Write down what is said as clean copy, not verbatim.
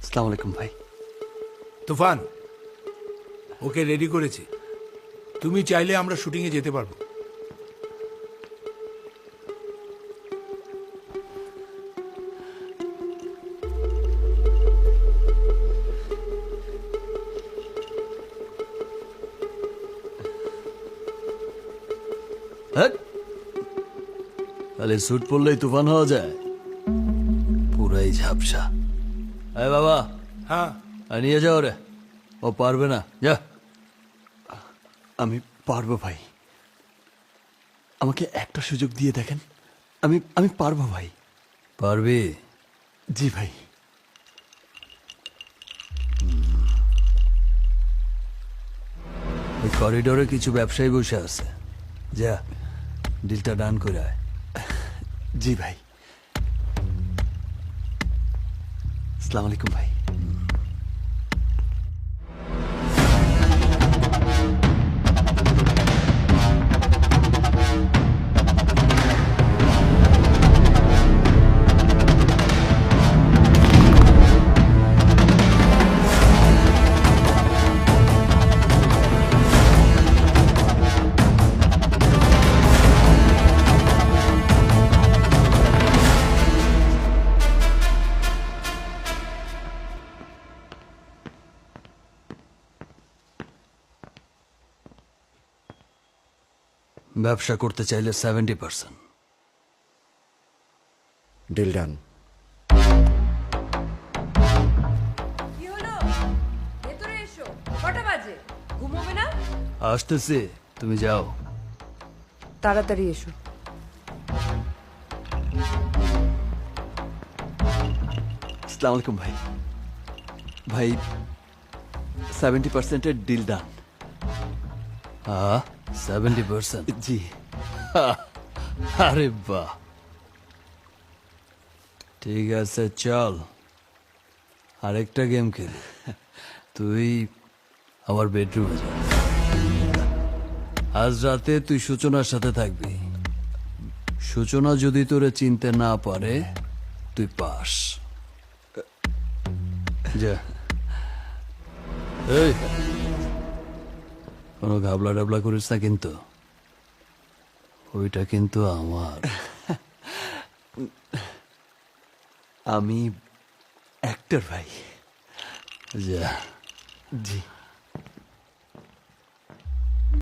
আসসালামু আলাইকুম ভাই। তুফান, ওকে রেডি করেছি। তুমি চাইলে আমরা শুটিংয়ে যেতে পারবো। হ্যাঁ, তাহলে স্যুট পরলেই তুফান হওয়া যায়? পুরাই ঝাপসা। এই বাবা, হ্যাঁ, নিয়ে যাও রে, ও পারবে না, যা। আমি পারবো ভাই, আমাকে একটা সুযোগ দিয়ে দেখেন। আমি আমি পারবো ভাই। পারবি? জি ভাই। ওই করিডোরে কিছু ব্যবসায়ী বসে আছে, যা ডিলটা ডান করে আয়। জি ভাই। আসসালামু আলাইকুম ভাই। ব্যবসা করতে চাইলে 70%। Deal done. কি হলো? ভেতরে এসো। কটা বাজে? ঘুমোবে না? আসতেছি, তুমি যাও। তাড়াতাড়ি এসো। আসসালামু আলাইকুম ভাই। ভাই 70%-এর ডিল ডান। হ্যাঁ, 70%? জি। আরে বাহ, ঠিক আছে, চল আরেকটা গেম খেলি। তুই আমার বেডরুমে যা। আজ রাতে তুই সূচনার সাথে থাকবি। সূচনা যদি তোরে চিনতে না পারে, তুই পাস। যা। এই, কোনো ঘাবলা ডাবলা করিস না কিন্তু, ওইটা কিন্তু আমার। আমি অ্যাক্টর ভাই। যা। জি।